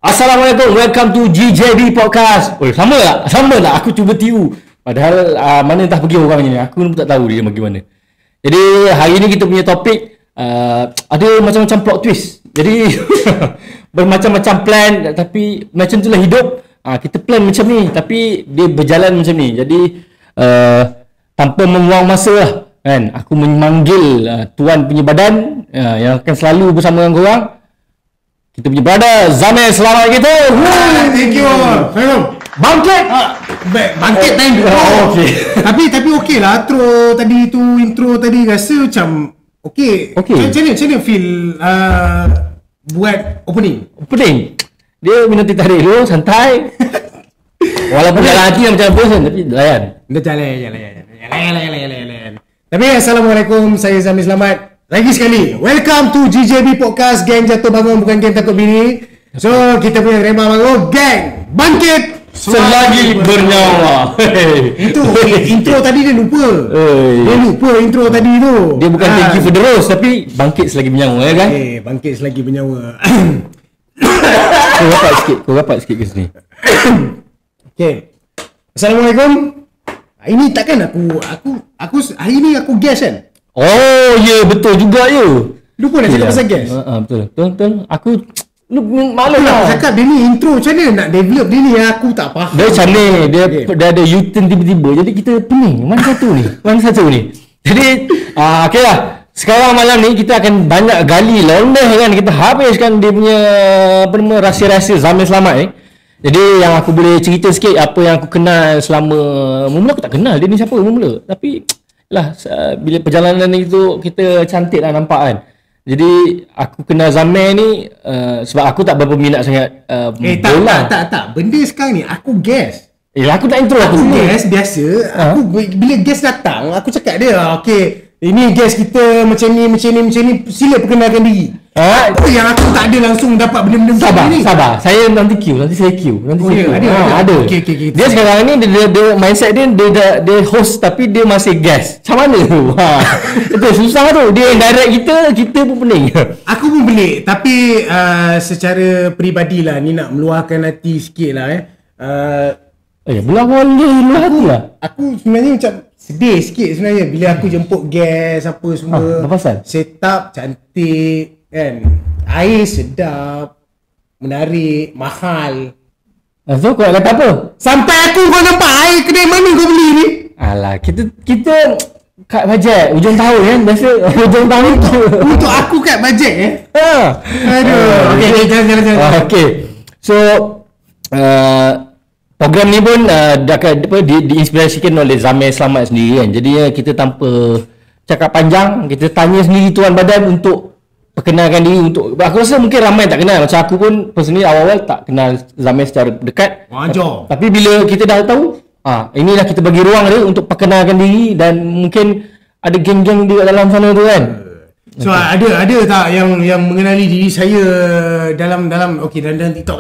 Assalamualaikum, welcome to GJB Podcast. Sama tak? Sama tak? Aku cuba tiru. Padahal mana entah pergi orang ni. Aku pun tak tahu dia pergi mana. Jadi hari ni kita punya topik ada macam-macam plot twist. Jadi bermacam-macam plan, tapi macam itulah hidup. Kita plan macam ni tapi dia berjalan macam ni. Jadi tanpa membuang masa lah, kan? Aku memanggil tuan punya badan yang akan selalu bersama dengan korang. Kita punya brother Zamir, selamat kita. Thank you. Hello. Bangkit. Bangkit time dulu. Okey. Tapi okey lah intro tadi rasa macam okey. Macam mana feel buat opening? Dia minta tarik dulu, santai. Walaupun dalam hati macam bosan tapi layan. Dah jalan. Tapi assalamualaikum, saya Zamir Selamat. Lagi sekali, welcome to GJB Podcast, geng jatuh bangun bukan geng takut bini. So, kita punya remah bangun, geng bangkit Selagi bernyawa. Itu intro tadi dia lupa. Dia lupa intro tadi tu. Dia bukan thank you for the rose, tapi bangkit selagi bernyawa, kan? Bangkit selagi bernyawa. Kau rapat sikit ke sini. Okay. Assalamualaikum. Ini takkan aku hari ni aku guest kan? Oh, ya, betul juga ya. Lupa nak cakap pasal guest. Betul. Aku malu Nak lah. cakap dia ni intro macam mana nak develop dia ni, aku tak faham. Dia macam ni, dia ada U-turn tiba-tiba. Jadi kita pening. Mana satu ni? Jadi, okey lah. Sekarang malam ni kita akan banyak gali londah kan. Kita habiskan dia punya rahsia-rahsia Zamir Selamat ni. Jadi yang aku boleh cerita sikit apa yang aku kenal selama mula aku tak kenal dia ni siapa mula. Tapi lah bila perjalanan itu kita cantik lah nampak kan. Jadi aku kenal Zamir ni sebab aku tak berapa minat sangat bola. Tak. Benda sekarang ni aku guess. Aku tak intro Aku guess biasa. Aku bila guest datang aku cakap dia, okey, ini guest kita macam ni, sila perkenalkan diri. Apa yang aku tak ada langsung dapat benda-benda macam ni. Sabar. Saya nanti saya queue. Ada. Okey. Dia sekarang ni dia mindset dia host tapi dia masih guest. Macam mana tu? Itu susah tu. Dia direct kita pun pening. Aku pun pelik. Tapi secara peribadi lah ni nak meluahkan hati sikit lah Belah hati lah. Aku sebenarnya macam sedih sikit sebenarnya bila aku jemput guest apa semua. Apa pasal? Setup cantik kan. Air sedap, menarik, mahal. So kau nak kata apa? Sampai aku kau nampak air kedai mana kau beli ni? Alah, kita kat bajet hujung tahun kan. Biasa hujung tahun tu. Untuk aku kat bajet Aduh. Okey, jangan. Okey. So program ni pun diinspirasikan oleh Zamir Selamat sendiri kan. Jadi kita tanpa cakap panjang, kita tanya sendiri tuan badan untuk perkenalkan diri. Untuk aku rasa mungkin ramai tak kenal. Macam aku pun personally awal-awal tak kenal Zamir secara dekat. Wajar. Tapi bila kita dah tahu, inilah kita bagi ruang dia untuk perkenalkan diri. Dan mungkin ada geng-geng di dalam sana tu kan. So ada tak yang mengenali diri saya dalam dalam TikTok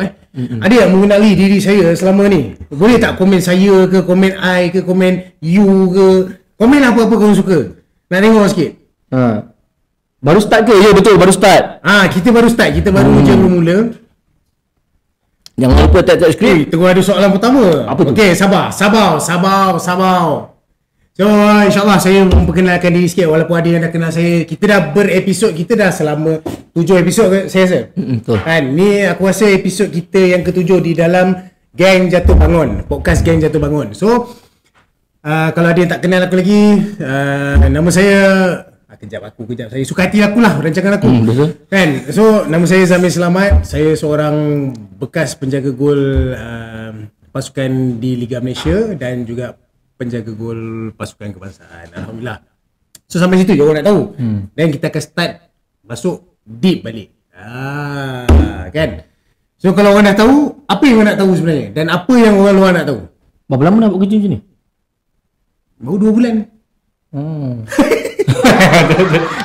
Ada yang mengenali diri saya selama ni? Boleh tak komen saya ke, komen I ke, komen you ke, komen apa-apa kau suka. Nak tengok sikit. Baru start ke? Ya betul, baru start. Kita baru start. Kita baru je bermula. Jangan lupa tap skrip. Tengok ada soalan pertama. Apa tu? Okey, sabar. So insyaAllah saya memperkenalkan diri sikit. Walaupun ada yang dah kenal saya. Kita dah berepisod. Kita dah selama 7 episod saya rasa. Betul. Ni aku rasa episod kita yang ke-7 di dalam Geng Jatuh Bangun. Podcast Geng Jatuh Bangun. So kalau ada yang tak kenal aku lagi, nama saya Kejap. Saya suka hati aku lah rancangan aku. Betul. Kan? So nama saya Zamir Selamat. Saya seorang bekas penjaga gol pasukan di Liga Malaysia dan juga penjaga gol pasukan kebangsaan. Alhamdulillah. So sampai situ je orang nak tahu. Dan kita akan start masuk deep balik. Kan? So kalau orang dah tahu, apa yang orang nak tahu sebenarnya? Dan apa yang orang luar nak tahu? Berapa lama nak buat kerja macam ni? Baru 2 bulan.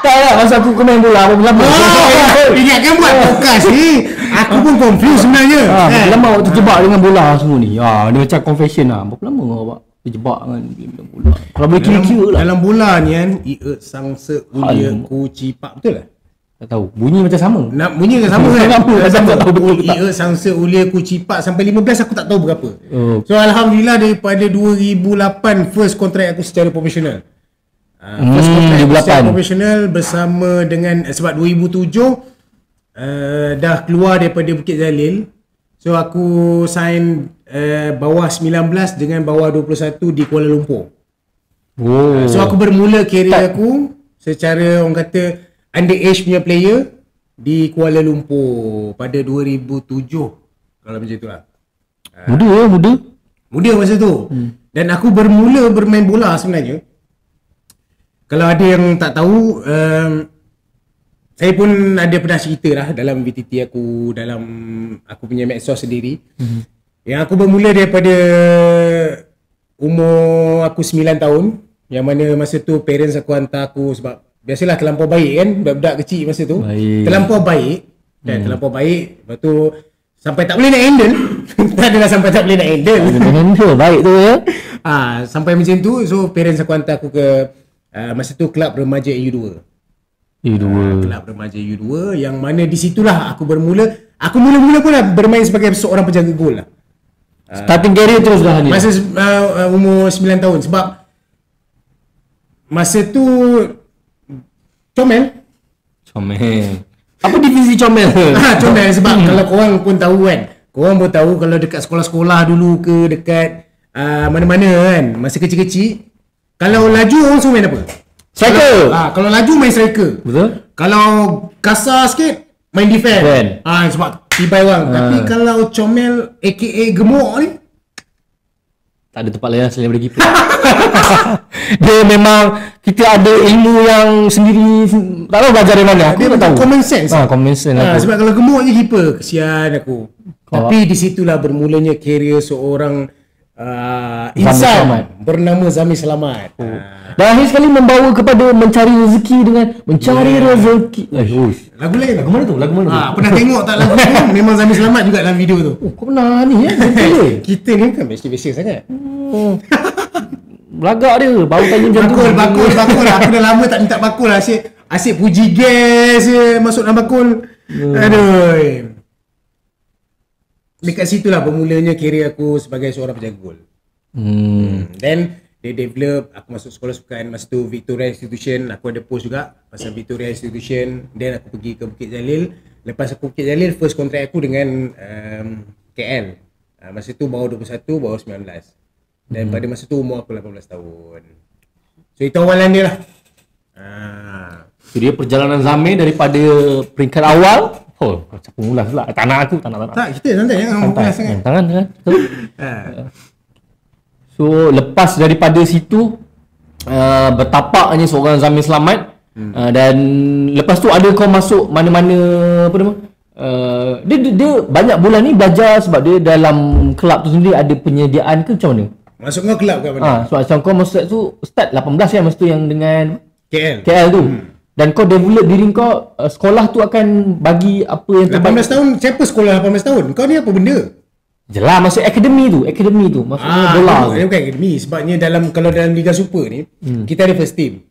Tak lah, masa aku kena main bola berapa lama? Ini akan buat podcast ni. Aku pun confused sebenarnya. Berapa lama awak terjebak dengan bola semua ni? Dia macam confession lah. Berapa lama awak terjebak dengan bola? Kalau boleh kira-kira lah. Dalam bola ni kan, iet sangsa ulia ku cipak, betul lah? Tak tahu. Bunyi macam sama. Nak bunyi kan sama kan? Sama. Tak tahu betul tak. Ia sangsa ulia kucipak sampai 15 aku tak tahu berapa. So alhamdulillah daripada 2008 first kontrak aku secara profesional. First kontrak aku secara profesional bersama dengan sebab 2007 dah keluar daripada Bukit Jalil. So aku sign bawah 19 dengan bawah 21 di Kuala Lumpur. So aku bermula kerjaya aku secara orang kata underage punya player di Kuala Lumpur pada 2007 kalau macam itulah. Muda masa tu. Dan aku bermula bermain bola sebenarnya. Kalau ada yang tak tahu, saya pun ada pernah cerita lah dalam VTT aku, dalam aku punya medsos sendiri. Yang aku bermula daripada umur aku 9 tahun, yang mana masa tu parents aku hantar aku sebab biasalah terlampau baik kan, budak-budak kecil masa tu. Terlampau baik. Dan terlampau baik. Lepas tu sampai tak boleh nak handle. Tak adalah sampai tak boleh nak handle. Baik tu ya. Sampai macam tu, so parents aku hantar aku ke masa tu kelab remaja EU2. Kelab remaja EU2 yang mana di situlah aku bermula. Aku mula-mula pun lah bermain sebagai seorang penjaga gol lah. Starting career terus dah ni. Masa umur 9 tahun sebab masa tu comel. Apa divisi comel? Comel sebab kalau korang pun tahu kan. Korang pun tahu kalau dekat sekolah-sekolah dulu ke dekat mana-mana kan, masa kecil-kecil, kalau laju orang suruh main apa? Striker. Kalau laju main striker. Betul. Kalau kasar sikit main defend. Sebab tibai orang. Tapi kalau comel aka gemuk ni, tak ada tempat lain selain daripada keeper. Dia memang kita ada ilmu yang sendiri, tak tahu belajar dari mana. Aku tak tahu. Common sense. Common sense. Sebab kalau gemuk je keeper, kesian aku. Tapi di situlah bermulanya kerjaya seorang insan bernama Zamir Selamat. Dan akhir sekali membawa kepada mencari rezeki dengan mencari rezeki. Lagu lain. Lagu mana tu? Pernah tengok tak lagu tu? Memang Zamir Selamat juga dalam video tu. Kau pernah ni ya? Kita ni kan biasa-biasa sangat. Belagak dia. Baru tanya macam tu. Bakul. Aku dah lama tak minta bakul lah. Asyik puji gas je masuk dalam bakul. Aduh. Dekat situlah bermulanya kerjaya aku sebagai seorang penjaga gol. Then dia develop, aku masuk sekolah sukan masa tu Victoria Institution. Aku ada post juga pasal Victoria Institution. Then aku pergi ke Bukit Jalil. Lepas aku Bukit Jalil, first kontrak aku dengan KL. Masa tu bawah 21, bawah 19. Dan pada masa tu umur aku 18 tahun. So itu awalan dia lah. Jadi perjalanan Zamir daripada peringkat awal. Macam pengulas pula. Tak nak aku. Tak, kita santai jangan mengulas sangat. Tangan kan. So lepas daripada situ bertapaknya seorang Zamir Selamat. Dan lepas tu ada kau masuk mana-mana apa nama? Dia banyak bulan ni belajar sebab dia dalam kelab tu sendiri ada penyediaan ke macam mana? Masuk kau kelab kat mana? Sebab macam kau masuk tu start 18 kan masa tu yang dengan KL tu. Dan kau develop diri kau, sekolah tu akan bagi apa yang terbaik. 18 tahun, siapa sekolah 18 tahun? Kau ni apa benda? Jelah masuk akademi tu maksudnya bola tu. Dia bukan akademi sebabnya kalau dalam Liga Super ni kita ada first team.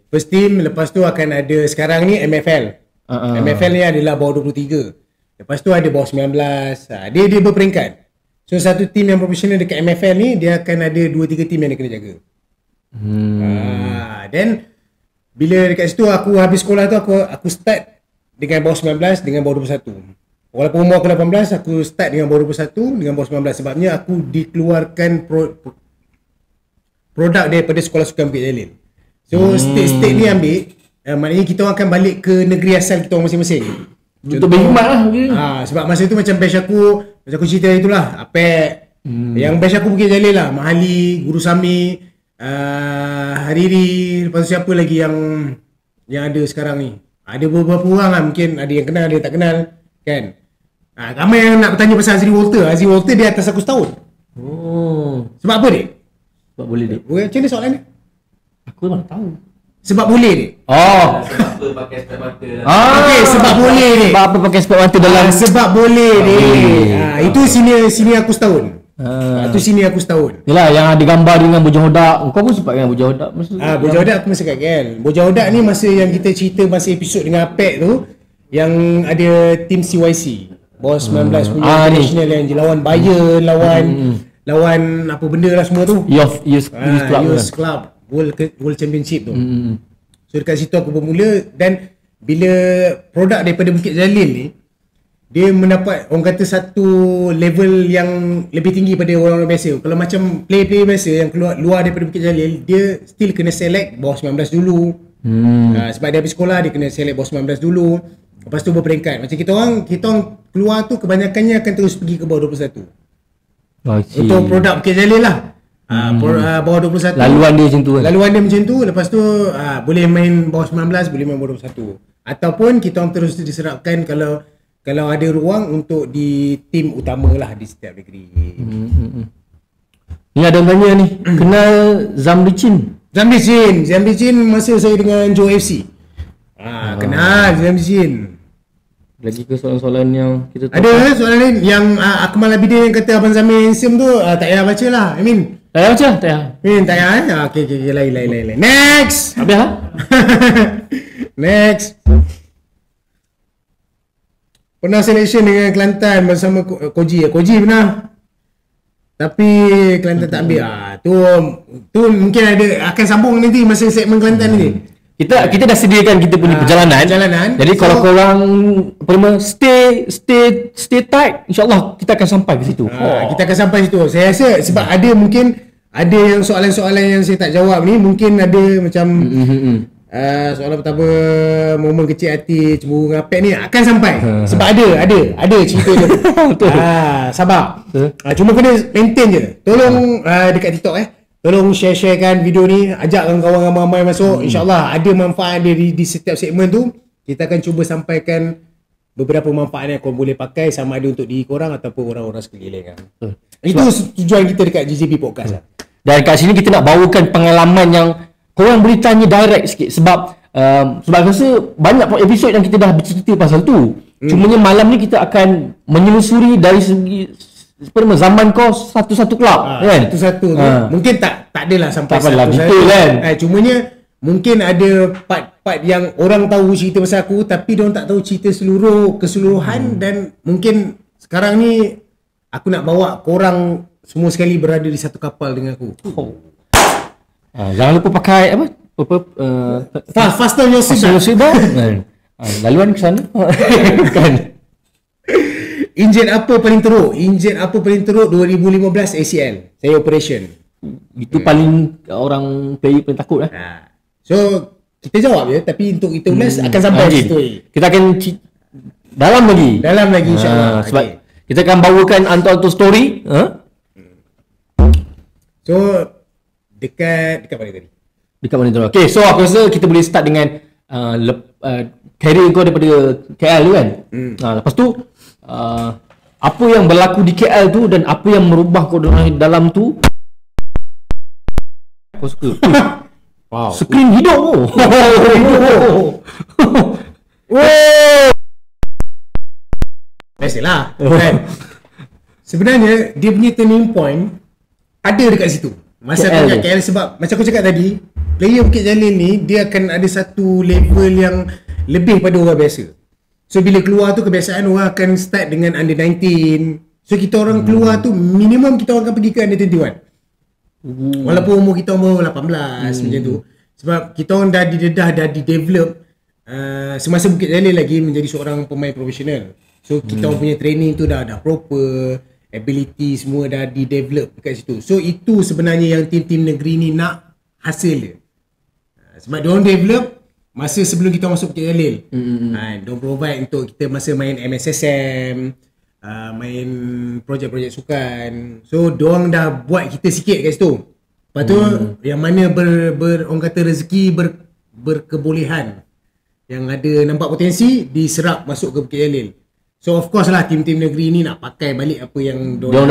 First team, lepas tu akan ada sekarang ni MFL. MFL ni adalah bawah 23. Lepas tu ada bawah 19. Dia berperingkat. So satu team yang profesional dekat MFL ni dia akan ada 2-3 team yang dia kena jaga. Then bila dekat situ aku habis sekolah tu aku start dengan bawah 19 dengan bawah 21. Walaupun umur aku 18, aku start dengan bawah 21 dengan bawah 19 sebabnya aku dikeluarkan produk daripada sekolah sukan Bukit Jalil. So state ni ambil, maknanya kita akan balik ke negeri asal kita orang masing-masing. Untuk berkhidmat lah. Sebab masa tu macam batch aku, macam aku cerita itulah, Apek, yang batch aku Bukit Jalil lah, Mahali, Guru Sami, Hariri, lepas tu siapa lagi yang ada sekarang ni. Ada beberapa orang lah, mungkin ada yang kenal, ada yang tak kenal kan. Ramai yang nak bertanya pasal Azri Walter. Azri Walter dia atas aku setahun. Sebab apa dia? Sebab boleh dia. Macam mana soalan dia? Aku mana tahu. Sebab boleh dia. Sebab apa pakai spek mata lah. Okey, sebab boleh dia. Sebab apa pakai spek mata dalam sebab boleh dia. Itu sini aku setahun. Tu sini aku setahun. Yalah yang ada gambar dengan Bujang Hodak. Kau pun sempat dengan Bujang Hodak masa Bujang Hodak aku masa kat KL. Bujang Hodak ni masa yang kita cerita masa episod dengan Apek tu, yang ada tim CYC. Bawah 19 punya international yang lawan Bayern, lawan apa benda lah semua tu. Youth Club World Championship tu. So dekat situ aku bermula, dan bila produk daripada Bukit Jalil ni, dia mendapat orang kata satu level yang lebih tinggi pada orang-orang biasa. Kalau macam player-player biasa yang keluar luar daripada Bukit Jalil, dia still kena select bawah 19 dulu. Sebab dia habis sekolah, dia kena select bawah 19 dulu. Lepas tu berperingkat. Macam kita orang keluar tu kebanyakannya akan terus pergi ke bawah 21. Untuk produk Bukit Jalil lah. Bawah 21. Laluan dia macam tu kan? Laluan dia macam tu. Lepas tu boleh main bawah 19, boleh main bawah 21. Ataupun kita orang terus diserapkan kalau ada ruang untuk di tim utama lah di setiap negeri. Ni ada yang tanya ni, kenal Zamri Chin? Zamri Chin masa saya dengan Joe FC. Kenal Zamri Chin. Lagi ke soalan-soalan yang kita tahu? Ada soalan lain yang Akmal Abidin yang kata Abang Zamir handsome tu, tak payah baca lah. I mean tak payah baca? Tak payah. Tak payah. Okay, lain. Next. Habis lah? Next. Pernah selection dengan Kelantan bersama Koji pernah. Tapi Kelantan tak ambil. Tu mungkin akan sambung nanti masa segmen Kelantan ni. Kita dah sediakan kita punya perjalanan. Jadi kalau korang stay tight, InsyaAllah kita akan sampai ke situ. Kita akan sampai situ. Saya rasa sebab mungkin ada yang soalan-soalan yang saya tak jawab ni, mungkin ada macam soalan pertama, momen kecil hati cemburu dengan Apek ni akan sampai. Sebab ada cerita dia. Sabar. Cuma kena maintain je. Tolong dekat TikTok tolong share-sharekan video ni, ajakkan kawan ramai-ramai masuk. InsyaAllah ada manfaat dia di setiap segmen tu. Kita akan cuba sampaikan beberapa manfaat yang korang boleh pakai, sama ada untuk diri korang ataupun orang-orang sekeliling. Itu tujuan kita dekat GJB Podcast. Dan kat sini kita nak bawakan pengalaman yang korang boleh tanya direct sikit. Sebab rasa banyak episod yang kita dah bercerita pasal tu. Cumanya malam ni kita akan menyelusuri dari segi zaman kau satu-satu kelab kan? Satu-satu tu mungkin tak adalah sampai satu-satu kan? Cumanya mungkin ada part-part yang orang tahu cerita pasal aku, tapi diorang tak tahu cerita keseluruhan. Dan mungkin sekarang ni aku nak bawa korang semua sekali berada di satu kapal dengan aku. Jangan lupa pakai fasten your seatbelt. Laluan ke sana. Kan? Enjin apa paling teruk? 2015 ACL. Saya operation. Itu paling orang player paling takut So kita jawab je, tapi untuk kita ulas akan sampai situ. Kita akan dalam lagi insya-Allah. Sebab kita akan bawakan antar story. So dekat mana tadi? Dekat mana tu? Okay, so aku rasa kita boleh start dengan career kau daripada KL tu kan. Lepas tu apa yang berlaku di KL tu dan apa yang merubah kau dalam tu. Kau suka? Wow. Skrin hidup tu. Biasalah kan. Sebenarnya dia punya turning point ada dekat situ. Masa aku kat KL, sebab macam aku cakap tadi, player Bukit Jalil ni dia akan ada satu level yang lebih pada orang biasa. So bila keluar tu kebiasaan orang akan start dengan under 19. So kita orang keluar tu minimum kita orang akan pergi ke under 21. Walaupun umur kita umur 18 macam tu. Sebab kita orang dah di-develop semasa Bukit Jalil lagi menjadi seorang pemain profesional. So kita orang punya training tu dah proper, ability semua dah di-develop dekat situ. So itu sebenarnya yang tim-tim negeri ni nak hasil dia. Sebab dia orang develop masa sebelum kita masuk Bukit Jalil. Dia provide untuk kita masa main MSSM, main projek-projek sukan. So dia orang dah buat kita sikit kat situ. Lepas tu yang mana orang kata rezeki berkebolehan, yang ada nampak potensi diserap masuk ke Bukit Jalil. So of course lah tim-tim negeri ni nak pakai balik apa yang dia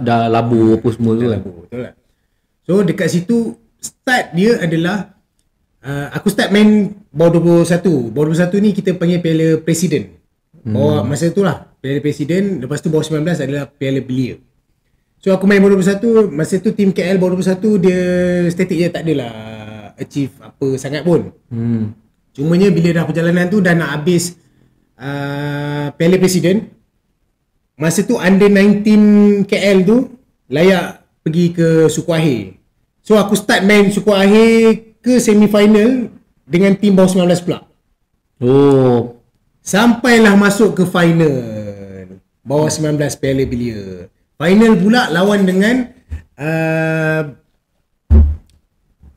dah labur apa semua tu kan. Betul lah. So dekat situ start dia adalah aku start main bawah 21. Bawah 21 ni kita panggil Piala Presiden. Bawah masa tu lah Piala Presiden. Lepas tu bawah 19 adalah Piala Belia. So aku main baru 21, masa tu tim KL baru 21 dia static je, tak adalah achieve apa sangat pun. Cumanya bila dah perjalanan tu dah nak habis Piala Presiden, masa tu under 19 KL tu layak pergi ke suku akhir. So aku start main suku akhir ke semi final dengan tim bawah 19 pula. Oh. Sampailah masuk ke final bawah 19 Piala Belia. Final pula lawan dengan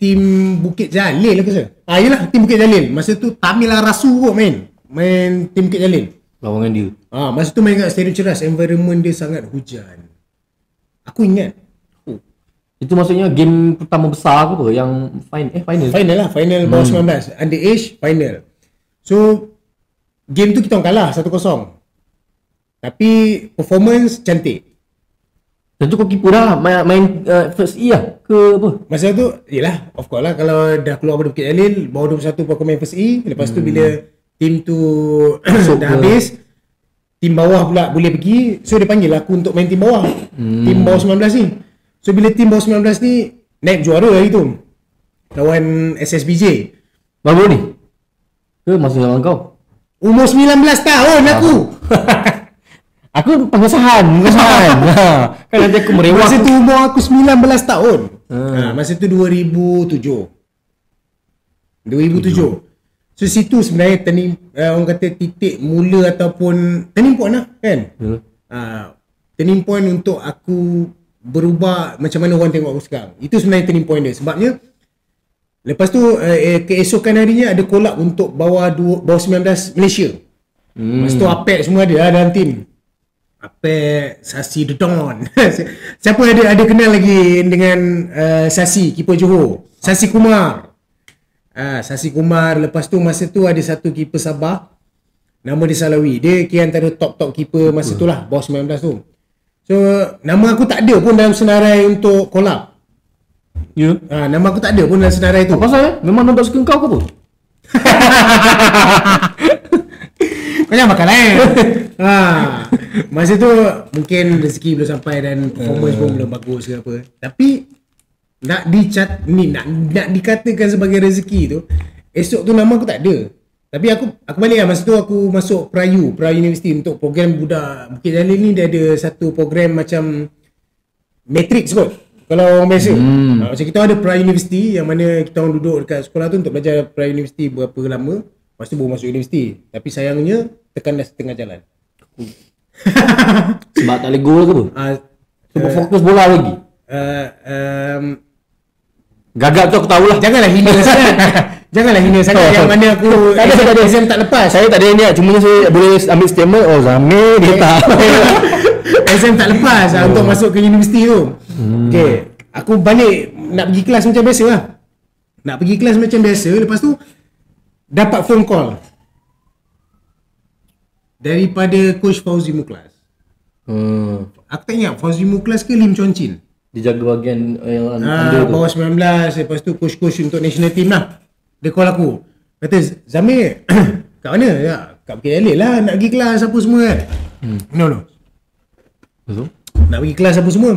tim Bukit Jalil ke saya? Yelah tim Bukit Jalil. Masa tu Tamilah Rasu kot main tim Bukit Jalil. Lawan dia. Masa tu main kat Stadium Ceras, environment dia sangat hujan. Aku ingat. Itu maksudnya game pertama besar ke apa yang final? Final lah, final bawah 19. Underage final. So game tu kita orang kalah 1-0. Tapi performance cantik. Tentu kau keeper dah main first E lah ke apa? Masa tu, yelah, of course lah, kalau dah keluar pada Bukit Jalil, bawah 21 pun aku main first E. Lepas tu bila tim tu dah habis, tim bawah pula boleh pergi. So dia panggil aku untuk main tim bawah. Tim bawah 19 ni. So bila tim bawah 19 ni naik juara hari tu, lawan SSBJ. Baru ni? Ke masih lawan kau? Umur 19 tahun aku. Aku pengesahan. Kan nanti aku merewak. Masa tu umur aku 19 tahun. Masa tu 2007. So situ sebenarnya orang kata titik mula ataupun turning point lah kan. Turning point untuk aku berubah macam mana orang tengok aku sekarang. Itu sebenarnya turning point dia. Sebabnya lepas tu keesokan harinya ada collab untuk bawah 19 Malaysia. Masa tu Apek semua ada dalam tim. Apek, Sasi The Don. Siapa ada kenal lagi dengan Sasi, keeper Johor? Sasi Kumar. Sasi Kumar. Lepas tu masa tu ada satu keeper Sabah, nama dia Salawi. Dia kira antara top keeper masa tu lah, bawah 19 tu. So nama aku tak ada pun dalam senarai untuk collab. Ya. Nama aku tak ada pun dalam senarai tu. Apa pasal? Memang nampak suka kau ke apa? Kau jangan makan lain. Masa tu mungkin rezeki belum sampai dan performance pun belum bagus ke apa. Tapi nak dikatakan sebagai rezeki tu, esok tu nama aku tak ada. Tapi aku balik lah. Masa tu aku masuk Prayu University untuk program budak Bukit Jalil ni. Dia ada satu program macam Matrix kot kalau orang biasa. Macam kita ada Prayu University yang mana kita orang duduk dekat sekolah tu untuk belajar Prayu University berapa lama. Lepas tu baru masuk universiti. Tapi sayangnya tekan dah setengah jalan. Sebab tak boleh goal ke apa? Sebab fokus bola lagi. Gagal tu aku tahulah. Janganlah hina sangat. Yang mana aku exam tak lepas. Saya tak ada niat. Cuma saya boleh ambil statement. Oh Zamir dia tak. Exam tak lepas untuk masuk ke universiti tu. Okay. Aku balik nak pergi kelas macam biasa lah. Lepas tu dapat phone call daripada Coach Fauzi Muklas. Aku tak ingat Fauzi Muklas ke Lim Chuan Chin. Dia jaga bahagian yang under tu. Bawah 19. Lepas tu coach untuk national team lah. Dia call aku, kata Zamir kat mana? Ya, kat Bukit Jalil lah, nak pergi kelas apa semua kan. No Betul? Nak pergi kelas apa semua.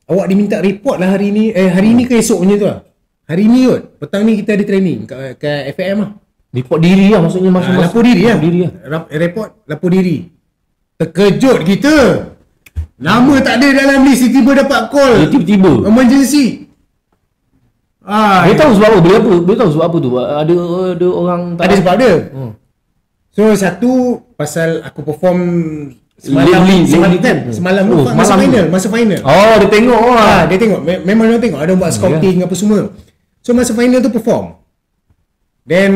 Awak diminta report lah hari ni. Hari ni ke esok punya tu lah. Hari ni kot, petang ni kita ada training kat FAM lah. Report diri lah maksudnya. Lapor diri lah. Report, lapor diri. Terkejut kita. Nama tak ada dalam list, tiba-tiba dapat call. Tiba-tiba emergency. Dia tahu sebab apa? Dia tahu sebab apa tu? Ada orang tak ada sebab dia. So satu pasal aku perform semalam tu masa final. Oh, dia tengok lah. Dia tengok. Memang dia tengok. Ada buat scouting apa semua. So masa final tu perform. Then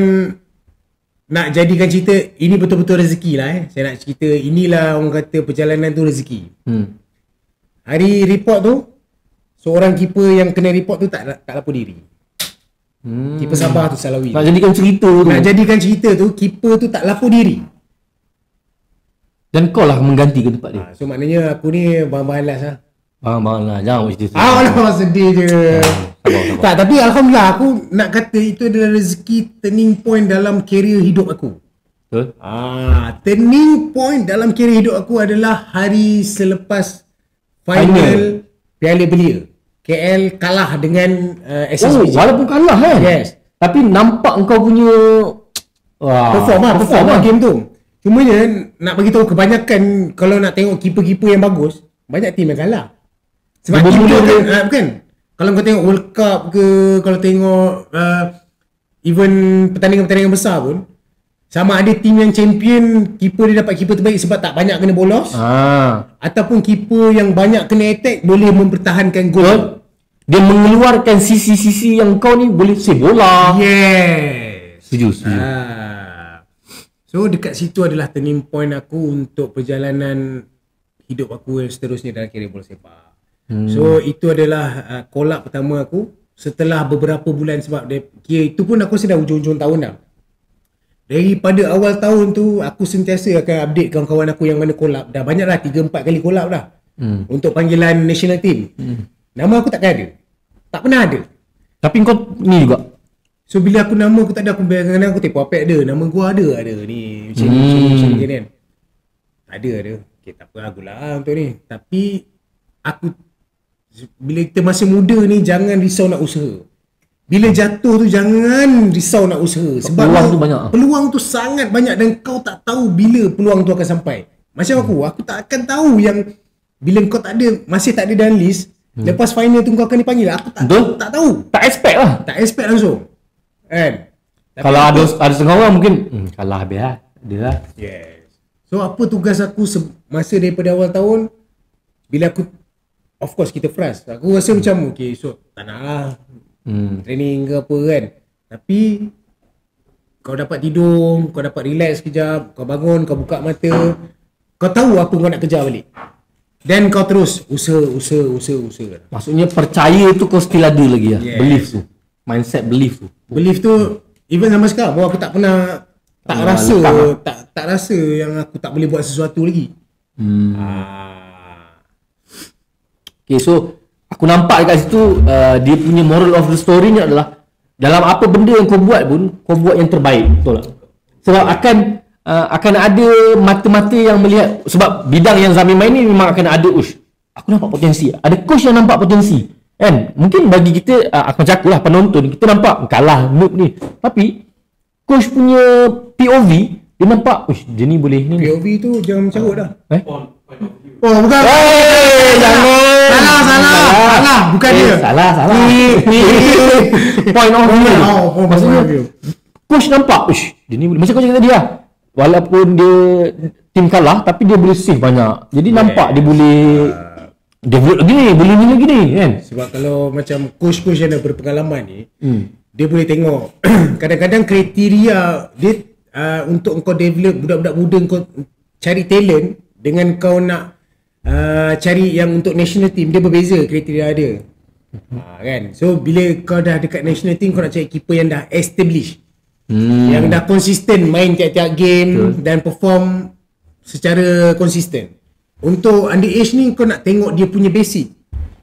nak jadikan cerita, ini betul-betul rezeki lah Saya nak cerita, inilah orang kata perjalanan tu rezeki. Hari report tu, seorang keeper yang kena report tu tak lapor diri. Keeper Sabah tu Salawi. Nak jadikan cerita tu, keeper tu tak lapor diri. Dan kau lah mengganti ke tempat dia. So maknanya aku ni bahan-bahan last lah. Bahan-bahan lah, jangan cerita. Allah sedih je. Sabar. Tak, tapi Alhamdulillah aku nak kata itu adalah rezeki turning point dalam career hidup aku. Betul. Turning point dalam kira hidup aku adalah hari selepas final Piala Belia. KL kalah dengan SSBJ. Walaupun kalah kan? Yes. Tapi nampak engkau punya Perform game tu. Cumanya nak bagi tahu kebanyakan kalau nak tengok keeper-keeper yang bagus, banyak tim yang kalah. Sebab keeper kan bukan. Kalau kau tengok World Cup ke, kalau tengok even pertandingan-pertandingan besar pun, sama ada tim yang champion, keeper dia dapat keeper terbaik sebab tak banyak kena bolos. Ataupun keeper yang banyak kena attack boleh mempertahankan gol. Dia mengeluarkan sisi-sisi yang kau ni boleh save bola. Yes. Setuju. So dekat situ adalah turning point aku untuk perjalanan hidup aku yang seterusnya dalam kira bola sepak. So itu adalah call up pertama aku setelah beberapa bulan, sebab kira itu pun aku sudah hujung-hujung tahun dah. Daripada awal tahun tu aku sentiasa akan update kawan-kawan aku yang mana call up. Dah banyak dah, 3-4 kali call up dah. Untuk panggilan national team. Nama aku takkan ada. Tak pernah ada. Tapi kau ni juga. So bila aku nama aku tak ada, aku kadang-kadang aku tepo apa ada. Nama gua ada ni. Macam ni kan. Ada. Okay, tak apa agulah untuk ni. Tapi aku bila kita masih muda ni jangan risau nak usaha. Bila jatuh tu jangan risau nak usaha. Sebab peluang tu banyak. Peluang tu sangat banyak dan kau tak tahu bila peluang tu akan sampai. Macam aku tak akan tahu yang bila kau masih tak ada dalam list, lepas final tu kau akan dipanggil. Aku tak tahu. Tak expect lah. Tak expect langsung. Kan? Kalau ada setengah orang mungkin kalah habis lah. Dia lah. Yes. So apa tugas aku masa daripada awal tahun, bila aku, of course kita frust. Aku rasa macam okay, so tak nak lah training ke apa kan. Tapi kau dapat tidur, kau dapat relax sekejap, kau bangun, kau buka mata, kau tahu apa kau nak kejar balik. Dan kau terus usaha. Maksudnya percaya tu kau still ada lagi lah. Yes. Belief tu. Mindset belief tu. Belief tu even sampai sekarang aku tak pernah tak rasa yang aku tak boleh buat sesuatu lagi. Okay, so aku nampak dekat situ dia punya moral of the story ni adalah dalam apa benda yang kau buat pun kau buat yang terbaik, betul tak? Sebab akan ada mata-mata yang melihat, sebab bidang yang Zamir main ni memang akan ada aku nampak potensi. Ada coach yang nampak potensi. Kan? Mungkin bagi kita aku macam aku lah penonton, kita nampak kalah noob ni. Tapi coach punya POV dia nampak dia ni boleh ni. POV tu jangan mencarut dah. Point of view. Oh bukan. Jangan. Salah. Bukan dia. Salah. Point of view. Maksudnya coach nampak dia ni boleh. Macam kau cakap tadi lah. Walaupun dia tim kalah tapi dia boleh save banyak. Jadi nampak dia boleh develop lagi ni, boleh ni lagi ni kan. Sebab kalau macam coach-coach yang dah berpengalaman ni, dia boleh tengok kadang-kadang kriteria dia untuk kau develop budak-budak muda, kau cari talent dengan kau nak cari yang untuk national team, dia berbeza kriteria dia. Kan? So bila kau dah dekat national team, kau nak cari keeper yang dah established, yang dah konsisten main tiap-tiap game dan perform secara konsisten. Untuk underage ni kau nak tengok dia punya basic,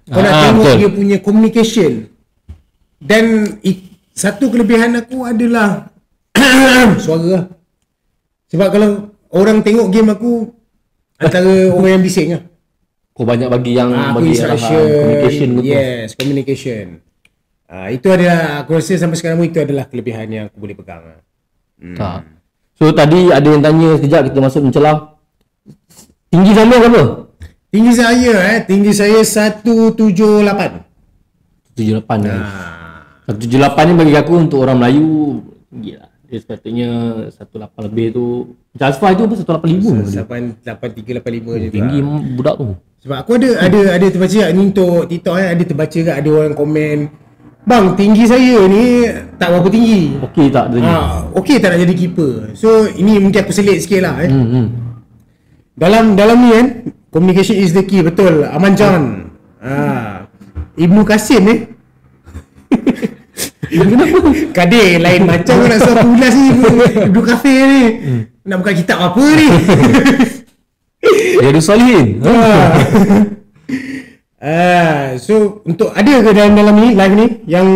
kau nak tengok dia punya communication. Dan satu kelebihan aku adalah suara lah. Sebab kalau orang tengok game aku, antara orang yang bising lah. Kau banyak bagi yang bagi communication betul. Yes, communication. Itu adalah, aku rasa sampai sekarang itu adalah kelebihan yang aku boleh pegang lah. So tadi ada yang tanya sekejap, kita masuk mencelah. Tinggi Zamir berapa? Tinggi saya 178. 178 ya. 178 ni bagi aku untuk orang Melayu tinggi lah. Dia sepatutnya 180 lebih tu. Macam Asfar itu apa 185? 8385 je tu. Tinggi budak tu. Sebab aku ada terbaca ni untuk TikTok ada terbaca kat ada orang komen, "Bang, tinggi saya ni tak berapa tinggi." Okey tak tanya? Okey tak nak jadi keeper. So ini mungkin aku selit sikit lah Dalam ni kan, communication is the key, betul. Aman John. Ibnu Qasim ni. Kenapa? Kadir lain macam nak suruh aku ulas ni Ibnu Qasim ni. Nak buka kitab apa ni? Dia ada Salihin. So untuk ada ke dalam ni live ni yang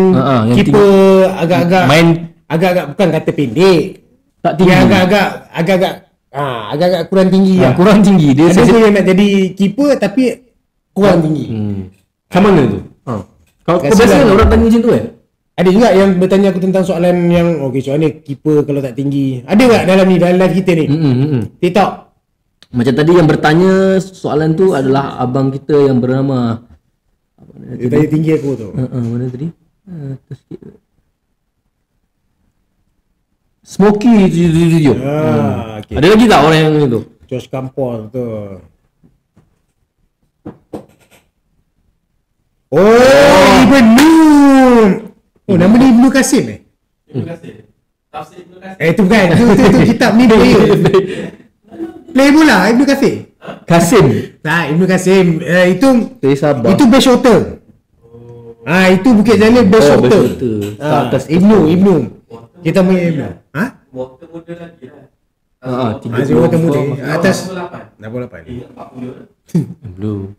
keeper agak-agak main agak-agak bukan kata pendek, Tak tinggi. Yang agak-agak kurang tinggi lah. Kurang tinggi. Dia Ada pun yang nak jadi keeper tapi kurang tinggi. Macam mana tu? Kau Biasalah. biasa orang tanya macam tu kan? Ada juga yang bertanya aku tentang soalan yang okey, macam mana keeper kalau tak tinggi. Ada tak dalam ni, dalam live kita ni? TikTok. Macam tadi yang bertanya soalan tu adalah abang kita yang bernama Dia tanya tinggi aku tu. mana tadi? Atas sikit. Smoky 77. Okay. Ada lagi tak orang yang macam tu? Josh Kampol tu. Oh, Ibnu. Oh, nama dia Ibnu Kasim Terima kasih. Tafsir Ibnu Kasim. itu bukan. Itu kitab ni player. Player bola Ibnu Kasim. Kasim. Nah, Ibnu Kasim itu Dari Sabah. itu best shooter. Itu Bukit Jalil best Oh, shooter. best shooter. Atas Ibnu. Kita punya Ibnu. Water muda lagi lah. Masih water muda. Atas 68. 68. 40. Belum.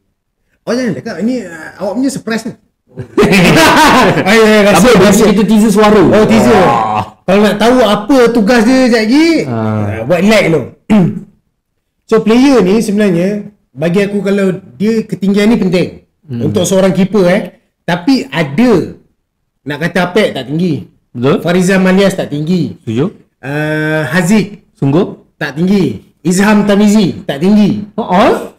Oh, jangan dekat. Ini awak punya surprise ni. Apa biasa kita teaser suara. Oh, teaser. Kalau nak tahu apa tugas dia sekejap lagi, buat like tu. So player ni sebenarnya bagi aku kalau dia ketinggian ni penting untuk seorang keeper tapi ada nak kata Apek tak tinggi. Betul? Farizal Malias tak tinggi. Setuju? Haziq Sungguh? tak tinggi. Izham Tamizi tak tinggi. Oh?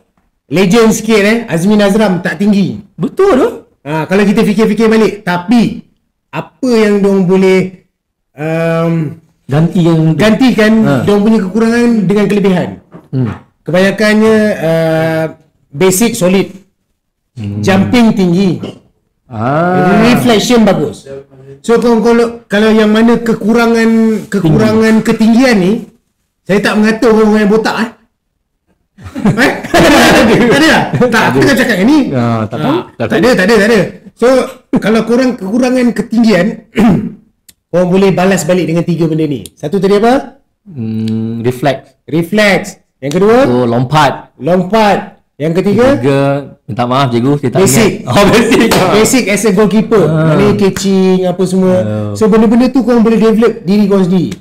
Legend sikit Azmi Nazram tak tinggi. Betul tu? Kalau kita fikir-fikir balik, tapi apa yang diorang boleh gantikan diorang punya kekurangan dengan kelebihan. Kebanyakannya basic solid, jumping tinggi, reflection bagus. So kalau yang mana kekurangan ketinggian ni, saya tak mengata orang yang botak tak ada. Tak, aku tengah cakap ni. Tak ada. So kalau korang kekurangan ketinggian, korang boleh balas balik dengan 3 benda ni. Satu tadi apa? Reflex. Yang kedua? Lompat. Yang ketiga? Minta maaf cikgu, saya tak Basic. ingat. Basic. Basic as a goalkeeper. Maknanya catching apa semua. So benda-benda tu korang boleh develop diri korang sendiri.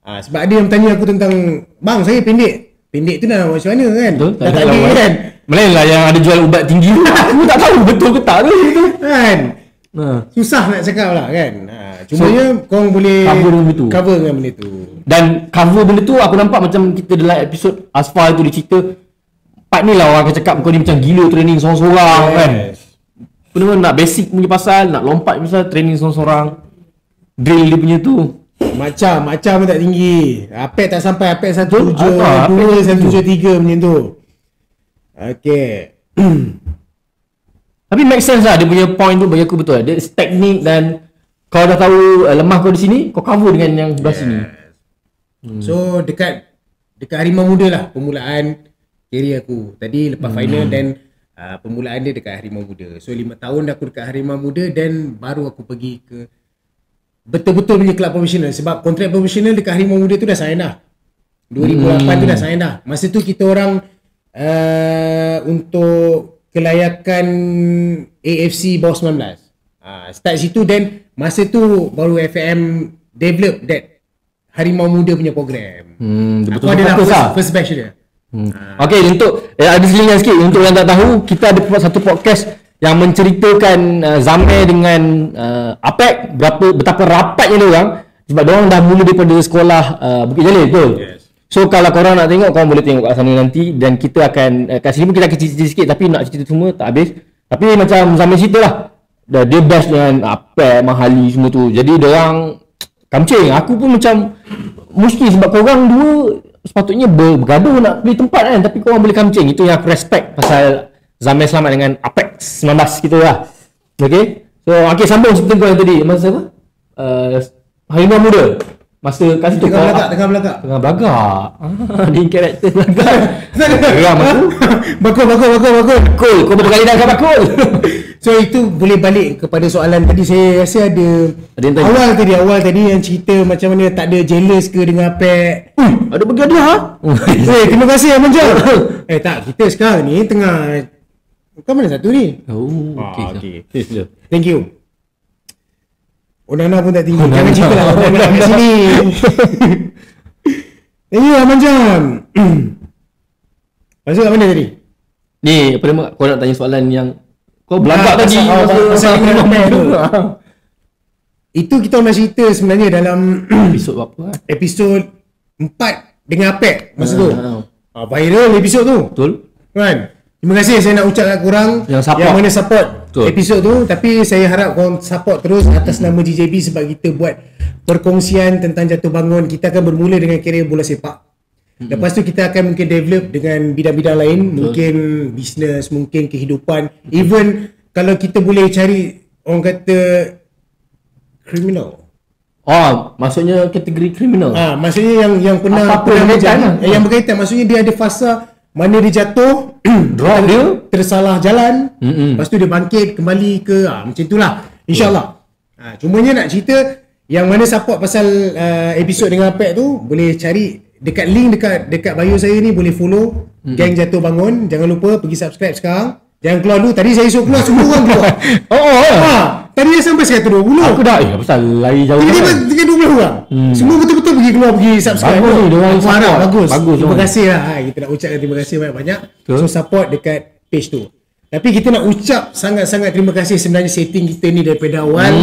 Sebab ada yang tanya aku tentang, bang saya pendek tu nak macam mana kan? Betul, dah tak ada kan? Melainlah yang ada jual ubat tinggi tu. Aku tak tahu betul ke tak tu. Kan? Susah nak cakap lah kan. Cumanya korang boleh cover dengan benda tu. Dan cover benda tu aku nampak macam kita dalam episod Asfar tu dia cerita part ni lah orang akan cakap kau ni macam gila training sorang-sorang kan. Benar-benar nak basic punya pasal, nak lompat pasal training sorang-sorang. Drill dia punya tu. Macam pun tak tinggi. Apek tak sampai, Apek 172, 173 macam tu. Okay. Tapi make sense lah dia punya point tu bagi aku betul. Dia teknik dan kau dah tahu lemah kau di sini, kau cover dengan yang sebelah sini. So dekat Harimau Muda lah permulaan career aku. Tadi lepas final dan permulaan dia dekat Harimau Muda. So 5 tahun aku dekat Harimau Muda dan baru aku pergi ke betul-betul punya kelab profesional. Sebab kontrak profesional dekat Harimau Muda tu dah sign dah. 2008 tu dah sign dah. Masa tu kita orang untuk kelayakan AFC bawah 19. Start situ dan masa tu baru FAM develop that Harimau Muda punya program. Aku adalah first batch dia. Okay, untuk ada selingan sikit untuk yang tak tahu, kita ada satu podcast yang menceritakan Zamir dengan Apek betapa rapatnya dia orang sebab dia orang dah mula daripada sekolah Bukit Jalil betul. Yes. So kalau korang nak tengok, korang boleh tengok kat sana nanti dan kita akan kat sini pun kita akan cerita sikit tapi nak cerita semua tak habis. Tapi macam Zamir cerita lah, dia best dengan Apek, Mahali semua tu. Jadi dia orang kamcing. Aku pun macam mesti sebab korang dua sepatutnya bergaduh nak beli tempat kan, tapi korang boleh kamcing. Itu yang aku respect pasal Zamir selamat dengan Apex 19 kita lah. Okay. So okay, sambung cerita kau yang tadi. Masa apa? Harimau Muda. Masa kat situ Tengah belakang. Dia karakter belakang. Geram aku. Bakul. Kau berapa kali dah kau bakul? So itu boleh balik kepada soalan tadi. Saya rasa ada yang tanya. Awal tadi yang cerita macam mana tak ada jealous ke dengan Apek. Ada bergaduh Terima kasih Abang Jal. Tak, kita sekarang ni tengah. Kau mana satu ni? Okay. Thank you. Onana pun tak tinggi. Jangan cerita lah Onana kat sini. Ya, macam. Pasal kat mana tadi? Ni apa nama kau nak tanya soalan yang kau belagak tadi pasal tu. Itu kita nak cerita sebenarnya dalam episod apa kan? episod 4 dengan Apek masa tu. Viral episod tu. Betul. Kan? Terima kasih saya nak ucap kat korang Yang support. yang mana support Betul. episod tu, tapi saya harap korang support terus atas nama GJB sebab kita buat perkongsian tentang jatuh bangun. Kita akan bermula dengan karier bola sepak. Lepas tu kita akan mungkin develop dengan bidang-bidang lain, mungkin bisnes, mungkin kehidupan, even kalau kita boleh cari orang kata kriminal. Maksudnya kategori kriminal. Maksudnya yang pernah Apa-apa pernah berkaitan menjadi, yang berkaitan, maksudnya dia ada fasa mana dia jatuh, Drop dia. tersalah jalan, lepas tu dia bangkit kembali ke macam itulah, InsyaAllah. Cumanya nak cerita yang mana support pasal episod dengan Apek tu, boleh cari dekat link dekat bio saya ni, boleh follow Gang Jatuh Bangun. Jangan lupa pergi subscribe sekarang. Jangan keluar dulu. Tadi saya suruh keluar, semua orang keluar. Tadi dah sampai 120. Aku dah pasal lari jauh Tiba-tiba kan? 20 orang. Semua betul-betul pergi keluar, pergi subscribe. Bagus ni, diorang Aku harap support. bagus. Bagus Terima diorang. kasih lah. Kita nak ucapkan terima kasih banyak-banyak. Betul. So support dekat page tu. Tapi kita nak ucap sangat-sangat terima kasih sebenarnya setting kita ni daripada awal.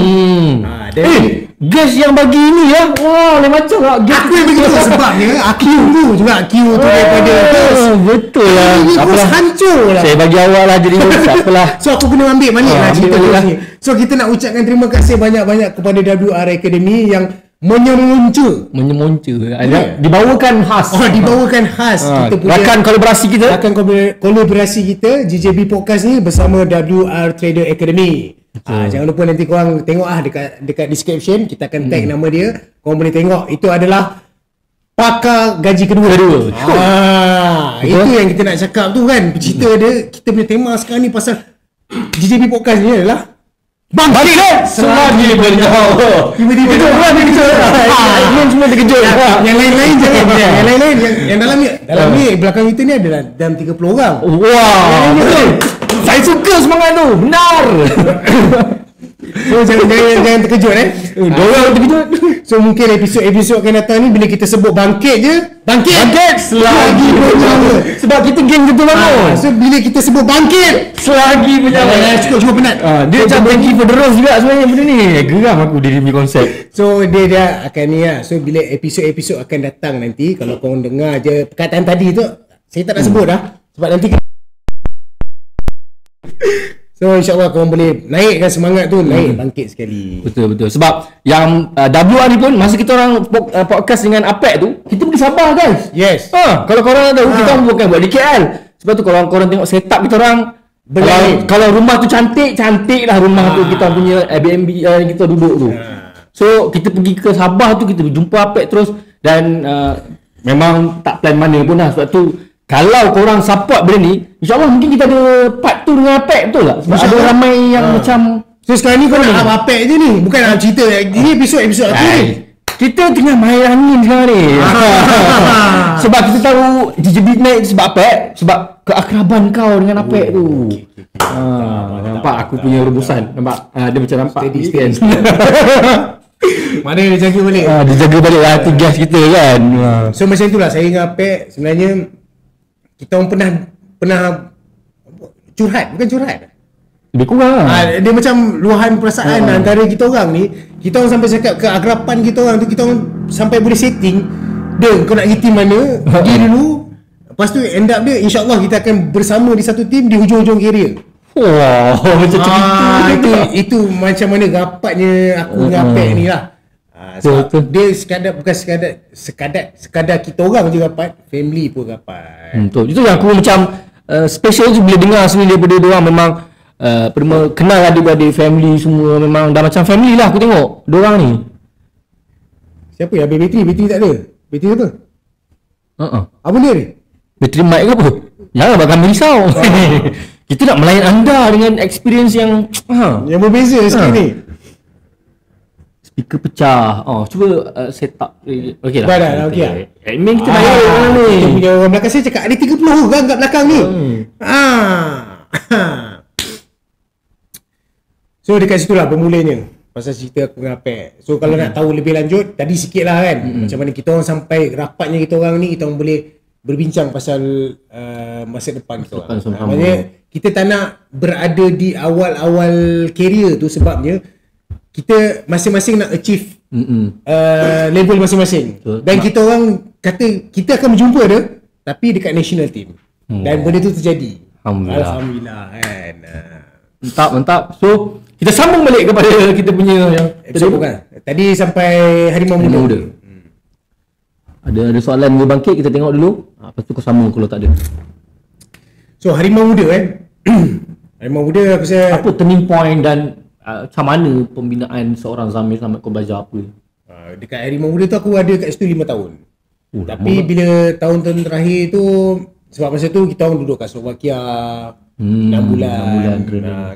Gas yang bagi ini ya. Wah, lain macam lah. Aku yang begitu sebabnya Q tu juga. Q tu daripada betul lah. Ini terus Apalah. hancur lah. Saya bagi awal lah jadi host. Apalah. So aku kena ambil balik lah cerita ambil lah. ni. So kita nak ucapkan terima kasih banyak-banyak kepada WR Academy yang menyemunca. Dibawakan khas. Dibawakan khas kita punya rakan kolaborasi kita. rakan kolaborasi kita GJB Podcast ni bersama WR Trader Academy. Jangan lupa nanti korang tengok dekat description kita akan tag nama dia. Korang boleh tengok. Itu adalah pakar gaji kedua. Itu yang kita nak cakap tu kan. Cerita dia, kita punya tema sekarang ni pasal GJB Podcast ni adalah Bangkit selagi bernyawa. Tiba-tiba orang dia kejut. Admin semua terkejut. Yang lain-lain jangan. Yang lain-lain yang dalam ni belakang kita ni ada dalam 30 orang. Wah, betul. Saya suka semangat tu. Benar. So jangan terkejut Diorang terkejut. So mungkin episod akan datang ni bila kita sebut bangkit je, bangkit selagi bernyawa. Sebab kita geng Jatuh Bangun. So bila kita sebut bangkit Selagi bernyawa. cukup penat. Dia macam thank you for the rose juga sebenarnya benda ni. Geram aku diri punya konsep. So dia akan ni lah. So bila episod akan datang nanti, kalau korang dengar je perkataan tadi tu, saya tak nak sebut dah sebab nanti so insyaAllah korang boleh naikkan semangat tu, naik bangkit sekali. Betul. Sebab yang WR ni pun masa kita orang podcast dengan Apek tu, kita pergi Sabah guys. Yes. Kalau korang tahu kita orang bukan buat di KL. Sebab tu kalau korang tengok setup kita orang, kalau rumah tu cantik lah rumah tu, kita punya Airbnb kita duduk tu. So kita pergi ke Sabah tu, kita jumpa Apek terus dan memang tak plan mana pun lah. Sebab tu kalau korang support benda ni, InsyaAllah mungkin kita ada part 2 dengan Apek, betul tak? Sebab ada ramai yang macam So sekarang ni kau nak Apek je ni, bukan nak cerita. Ini episod tu ni. kita tengah main angin sekarang ni. Sebab kita tahu GJB naik sebab Apek, sebab keakraban kau dengan Apek tu. Nampak aku punya rumusan. Nampak? Dia macam nampak kan. Mana dia jaga balik. Dia jaga balik lah hati gas kita kan. So macam itulah saya dengan Apek sebenarnya kita orang pernah curhat, bukan curhat. Lebih kurang lah. Dia macam luahan perasaan antara kita orang ni. Kita orang sampai cakap keakraban kita orang tu, kita orang sampai boleh setting. Kau nak pergi team mana, pergi dulu. Lepas tu end up dia insyaAllah kita akan bersama di satu team di hujung-hujung career. Wah, macam cerita itu macam mana rapatnya aku dengan Apek ni lah. Sebab dia bukan sekadar kita orang je rapat, family pun rapat. Betul. Itu yang aku macam special tu bila dengar sebenarnya daripada diorang. Memang kenal adik-adik, family semua. Memang dah macam family lah aku tengok diorang ni. Siapa ya? Bateri tak ada. Bateri apa? Apa dia ni? Bateri mic ke apa? Jangan buat kami risau. Kita nak melayan anda dengan experience yang yang berbeza sikit ni. Speaker pecah. Cuba set up. Okey lah. Dah okey lah. Admin kita bayar orang ni. Kita punya orang belakang saya cakap ada 30 orang kat belakang ni. So dekat situlah bermulanya pasal cerita aku dengan Pek. So kalau nak tahu lebih lanjut, tadi sikit lah kan, macam mana kita orang sampai rapatnya kita orang ni, kita orang boleh berbincang pasal masa depan kita orang. Maksudnya kita tak nak berada di awal-awal career tu sebabnya kita masing-masing nak achieve level masing-masing. Dan kita orang kata kita akan berjumpa dia tapi dekat national team. Dan benda tu terjadi. Alhamdulillah kan. Mantap. So kita sambung balik kepada kita punya yang tadi sampai Harimau Muda. Ada soalan boleh bangkit, kita tengok dulu. Lepas tu kau sambung kalau tak ada. So Harimau Muda kan. Harimau Muda aku rasa apa turning point dan macam mana pembinaan seorang Zamir Selamat, kau belajar apa? Dekat Harimau Muda tu aku ada kat situ 5 tahun. Tapi bila tahun-tahun terakhir tu, sebab masa tu kita orang duduk kat Slovakia 6 bulan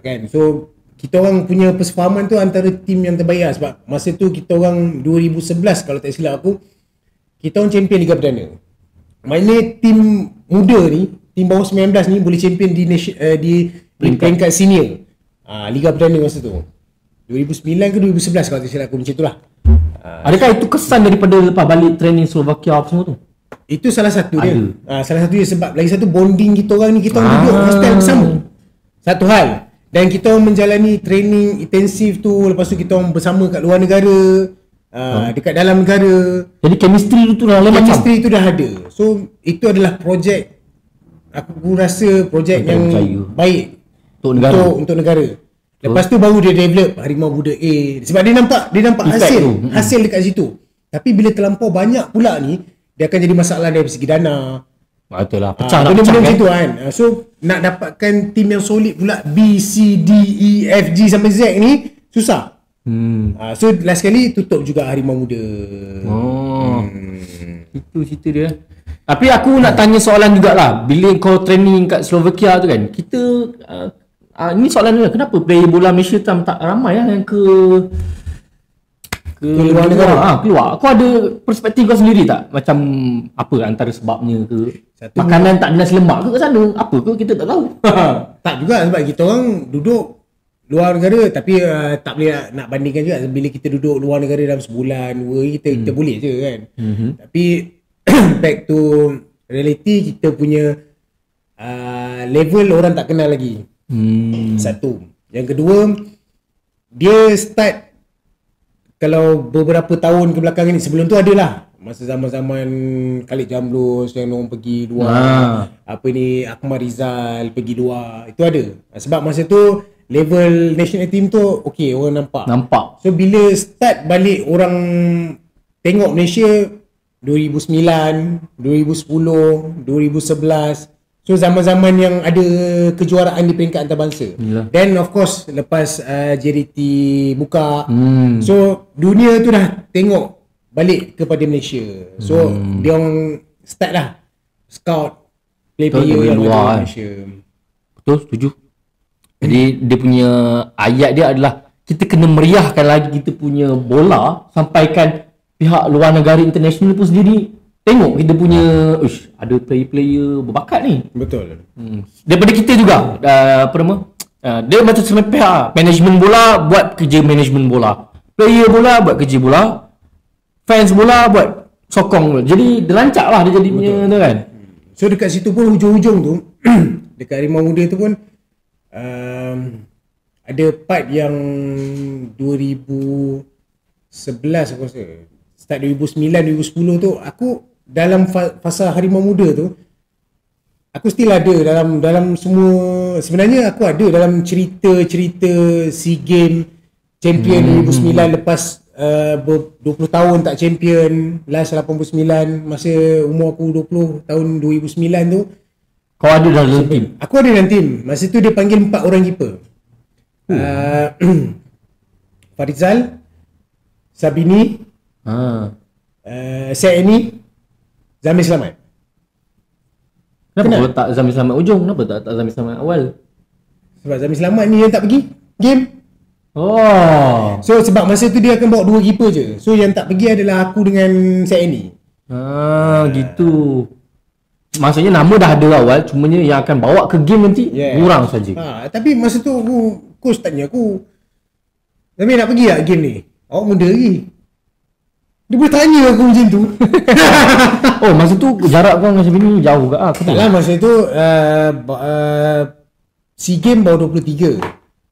kan. So kita orang punya persefahaman tu antara tim yang terbaik lah. Sebab masa tu kita orang 2011 kalau tak silap aku, kita orang champion Liga Perdana. Maknanya tim muda ni, tim bawah 19 ni boleh champion di peringkat senior Liga Perdana masa tu 2009 ke 2011 kalau tak silap aku, macam tu lah. Adakah itu kesan daripada lepas balik training Slovakia apa semua tu? Itu salah satu dia. Salah satu dia sebab lagi satu bonding kita orang ni, kita orang duduk hostel bersama. Satu hal. Dan kita orang menjalani training intensif tu, lepas tu kita orang bersama kat luar negara, dekat dalam negara. Jadi chemistry tu dah lain macam. Chemistry tu dah ada. So itu adalah projek, aku rasa projek yang baik untuk negara. Lepas tu baru dia develop Harimau Muda A. Sebab dia nampak hasil dekat situ. Tapi bila terlampau banyak pula ni, dia akan jadi masalah dari segi dana. Betul lah, pecah benda-benda macam tu kan. So nak dapatkan tim yang solid pula B, C, D, E, F, G sampai Z ni susah. So last kali tutup juga Harimau Muda. Itu cerita dia. Tapi aku nak tanya soalan jugalah. Bila kau training kat Slovakia tu kan, kita ini soalan dia, kenapa player bola Malaysia tak ramai yang ke luar negara? Keluar. Kau ada perspektif kau sendiri tak? Macam apa antara sebabnya ke? Makanan tak ada nasi lemak ke kat sana? Apa ke kita tak tahu? Tak juga, sebab kita orang duduk luar negara, tapi tak boleh nak bandingkan juga. Bila kita duduk luar negara dalam sebulan, kita boleh je kan. Tapi back to reality, kita punya level orang tak kenal lagi. Satu. Yang kedua, dia start kalau beberapa tahun ke belakang ni. Sebelum tu adalah masa zaman-zaman Khalid Jamlus yang orang pergi luar, Akmal Rizal pergi luar, itu ada. Sebab masa tu level national team tu okey, orang nampak. So bila start balik orang tengok Malaysia 2009, 2010, 2011. So zaman-zaman yang ada kejuaraan di peringkat antarabangsa. Then of course lepas JDT buka, so dunia tu dah tengok balik kepada Malaysia. So dia orang start lah scout player yang luar Malaysia. Betul, setuju. Jadi dia punya ayat dia adalah kita kena meriahkan lagi kita punya bola, sampaikan pihak luar negara international pun sendiri tengok kita punya ada player-player berbakat ni. Betul. Daripada kita juga dia macam pihak management bola buat kerja management bola, player bola buat kerja bola, fans bola buat sokong bola. Jadi dia lancak lah dia jadi punya tu kan. So dekat situ pun hujung-hujung tu dekat Harimau Muda tu pun ada part yang 2011 aku rasa, start 2009 2010 tu, aku dalam fasa Harimau Muda tu aku still ada dalam semua. Sebenarnya aku ada dalam cerita SEA Games champion 2009 lepas 20 tahun tak champion, last 89 masa umur aku 20 tahun 2009 tu. Kau ada dalam tim? Aku ada dalam tim. Masa tu dia panggil 4 orang keeper. Farizal, Sabini, Saini, Zamir Selamat. Kenapa kau tak Zamir Selamat ujung? Kenapa tak Zamir Selamat awal? Sebab Zamir Selamat ni yang tak pergi game. So sebab masa tu dia akan bawa 2 keeper je. So yang tak pergi adalah aku dengan Saini. Gitu. Maksudnya nama dah ada awal, cumanya yang akan bawa ke game nanti kurang saja. Tapi masa tu coach tanya aku, Tapi nak pergi tak game ni? Awak muda lagi. Dia boleh tanya aku macam tu. Oh, masa tu jarak kau dengan Syabini jauh ke? Tak lah, masa tu SEA Games baru 23.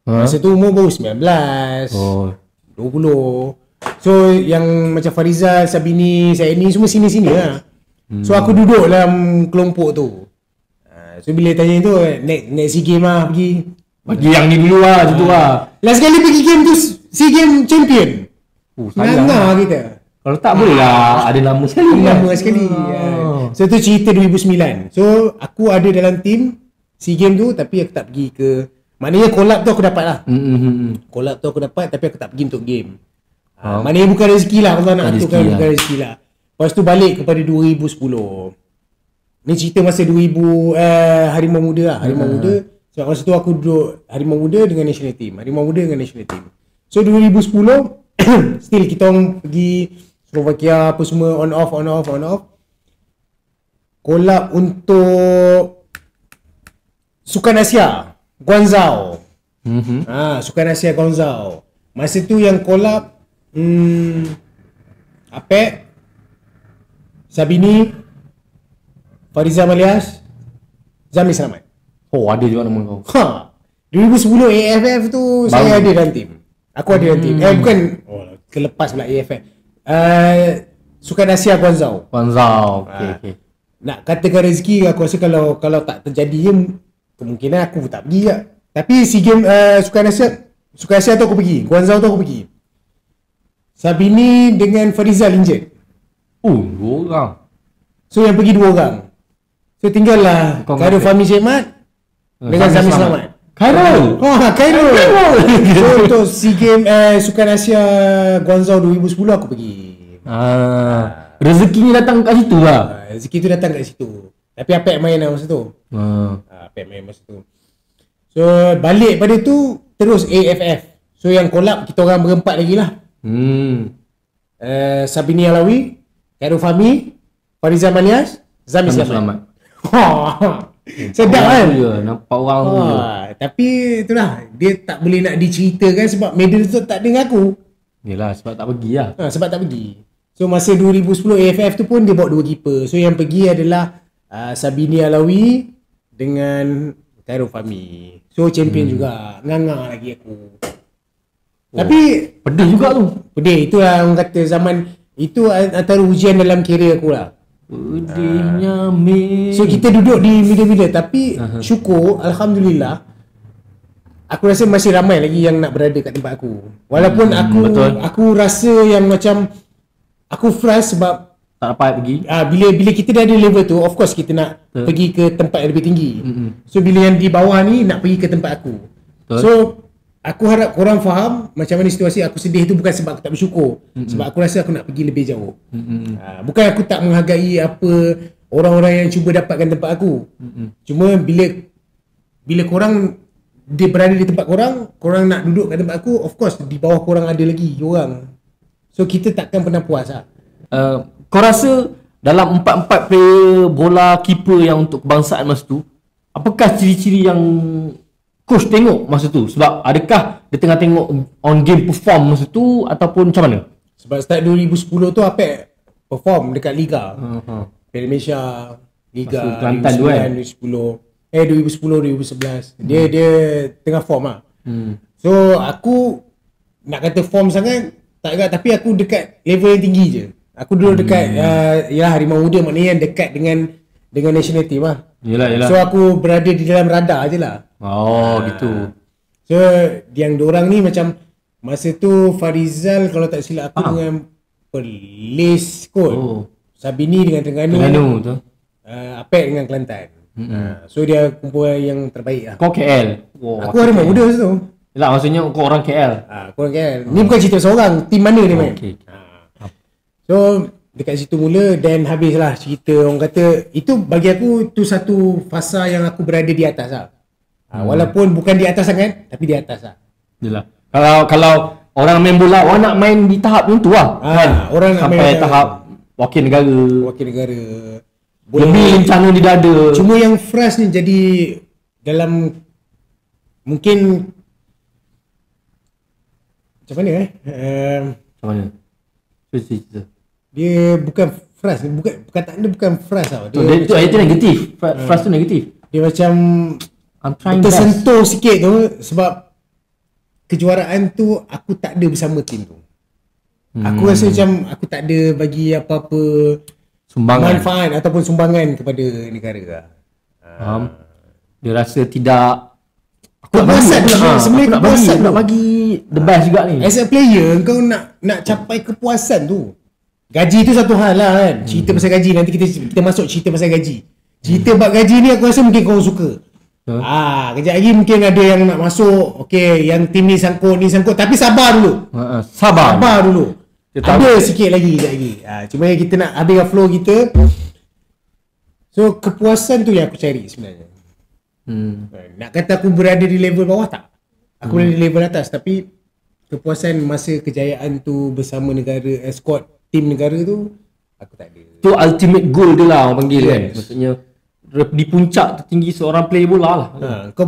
Masa tu umur baru 19, 20. So yang macam Farizal, Sabini, saya ni semua sini-sini lah. So aku duduk dalam kelompok tu. So bila tanya tu, next SEA Games lah pergi. Bagi yang ni dulu lah, macam tu lah. Last kali pergi game tu SEA Games champion. Sayang Nana kita. Kalau tak boleh lah, ada lama sekali kan? Lama sekali. So tu cerita 2009. So aku ada dalam team SEA Games tu, tapi aku tak pergi ke. Maknanya collab tu aku dapat lah. Collab tu aku dapat, tapi aku tak pergi untuk game. Maknanya bukan rezeki lah. Kalau nak aturkan bukan rezeki lah. Lepas tu balik kepada 2010. Ni cerita masa 2000 Harimau Muda lah. Harimau Muda. Sebab masa tu aku duduk Harimau Muda dengan national team. Harimau Muda dengan national team. So 2010 still kita orang pergi Slovakia apa semua, on off. Collab untuk Sukan Asia Guangzhou. Sukan Asia Guangzhou. Masa tu yang collab Apek, Sabini, Farizal Malias, Zami Selamat. Oh, ada juga nama kau. 2010 AFF tu baru. Saya ada dalam tim. Aku ada dalam tim. Bukan kelepas pula AFF. Sukan Asia Guangzhou. Okay. Nak katakan rezeki, aku rasa kalau tak terjadi kemungkinan aku tak pergi lah. Tapi SEA Games Sukan Asia tu aku pergi. Guangzhou tu aku pergi. Sabini dengan Farizal injured. 2 orang. So yang pergi 2 orang. So tinggal lah Khairul Fahmi Syekmat dengan Zami Selamat. Khairul. So untuk SEA Games Sukan Asia Guangzhou 2010 aku pergi. Rezeki ni datang kat situ lah. Rezeki tu datang kat situ. Tapi Apek main lah masa tu. Apek main masa tu. So balik pada tu terus AFF. So yang collab kita orang berempat lagi lah. Sabini Alawi, Khairul Fahmi, Farizal Malias, Zami Selamat. Sedap kan? Nampak orang tu. Tapi itulah, dia tak boleh nak diceritakan sebab medal tu tak ada dengan aku. Yelah, sebab tak pergi lah. Sebab tak pergi. So masa 2010 AFF tu pun dia bawa 2 keeper. So yang pergi adalah Sabini Alawi dengan Khairul Fahmi. So champion juga. Nganga lagi aku. Tapi pedih juga tu. Pedih. Itulah orang kata zaman itu antara ujian dalam karier aku lah. Pedihnya So kita duduk di middle-middle. Tapi syukur, Alhamdulillah, aku rasa masih ramai lagi yang nak berada kat tempat aku. Walaupun aku rasa yang macam aku frust sebab tak dapat pergi. Bila kita dah ada level tu, of course kita nak pergi ke tempat yang lebih tinggi. So bila yang di bawah ni nak pergi ke tempat aku. So aku harap korang faham macam mana situasi aku sedih tu bukan sebab aku tak bersyukur. Sebab aku rasa aku nak pergi lebih jauh. Bukan aku tak menghargai apa orang-orang yang cuba dapatkan tempat aku. Cuma bila korang dia berada di tempat korang nak duduk kat tempat aku, of course di bawah korang ada lagi orang. So kita takkan pernah puas lah. Kau rasa dalam 4-4 player bola keeper yang untuk kebangsaan masa tu, apakah ciri-ciri yang coach tengok masa tu? Sebab adakah dia tengah tengok on game perform masa tu ataupun macam mana? Sebab start 2010 tu Apek perform dekat Liga. Piala Malaysia, Liga Kelantan 2010, 2011. Dia tengah form lah. So aku nak kata form sangat tak agak, tapi aku dekat level yang tinggi je. Aku dulu dekat Harimau Muda, maknanya yang dekat dengan national team lah. Yelah. So aku berada di dalam radar je lah. Gitu. So yang diorang ni macam masa tu Farizal kalau tak silap aku dengan Perlis kot. Sabini dengan Terengganu tu. Apek dengan Kelantan. So dia kumpul yang terbaik lah. Kau KL. Aku Harimau Muda masa tu. Yelah, maksudnya kau orang KL. Kau orang KL. Ni bukan cerita seorang, tim mana dia main. So dekat situ mula dan habislah cerita. Orang kata itu bagi aku tu satu fasa yang aku berada di atas lah. Walaupun bukan di atas sangat, tapi di atas lah. Yelah. Kalau orang main bola, orang nak main di tahap macam tu lah. Orang nak sampai main tahap wakil negara. Lebih lencana di dada. Cuma yang frust ni jadi dalam mungkin Macam mana Macam mana? Cerita. dia bukan frust, bukan perkataan dia bukan frust tau. Itu negatif. Frust tu negatif. Dia macam I'm trying best. tersentuh sikit tu sebab kejuaraan tu aku tak ada bersama tim tu. Aku rasa macam aku tak ada bagi apa-apa Sumbangan. manfaat ataupun sumbangan kepada negara lah. Faham? Dia rasa tidak Kepuasan sebenarnya kepuasan nak bagi the best juga ni. As a player kau nak capai kepuasan tu. Gaji tu satu hal lah kan. Cerita pasal gaji nanti kita masuk cerita pasal gaji. Cerita bab gaji ni aku rasa mungkin kau suka. Kejap lagi mungkin ada yang nak masuk. Okay, yang tim ni sangkut tapi sabar dulu. Sabar dulu. Ada sikit lagi kejap lagi. Cuma kita nak habiskan flow kita. So kepuasan tu yang aku cari sebenarnya. Nak kata aku berada di level bawah tak? Aku berada di level atas, tapi kepuasan masa kejayaan tu bersama negara, squad tim negara tu aku tak ada. Tu ultimate goal dia lah orang panggil kan. Maksudnya di puncak tertinggi seorang player bola lah. Kau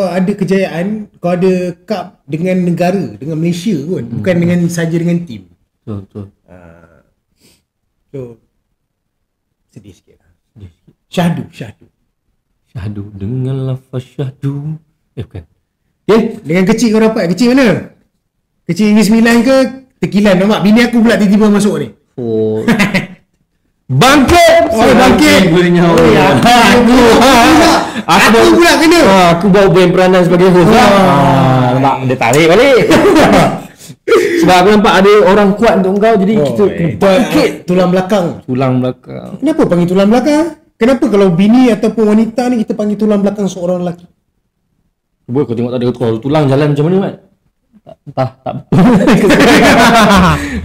ada kejayaan, kau ada cup dengan negara, dengan Malaysia pun, bukan dengan saja dengan tim. Betul. So sedih sikit lah. Syahdu dengan lafaz syahdu. Bukan. Dengan kecil kau dapat. Kecil mana? Kecil Negeri 9 ke Tekilan? Nampak bini aku pula tiba-tiba masuk ni. Bangkit. Bangkit. Aku pula kena. Aku bawa brand peranan sebagai host lah. Nampak dia tarik balik. Sebab aku nampak ada orang kuat untuk kau, jadi kita bangkit. Tulang belakang. Kenapa panggil tulang belakang? Kenapa kalau bini ataupun wanita ni kita panggil tulang belakang seorang lelaki? Cuba kau tengok tak ada tulang jalan macam mana kan? Tak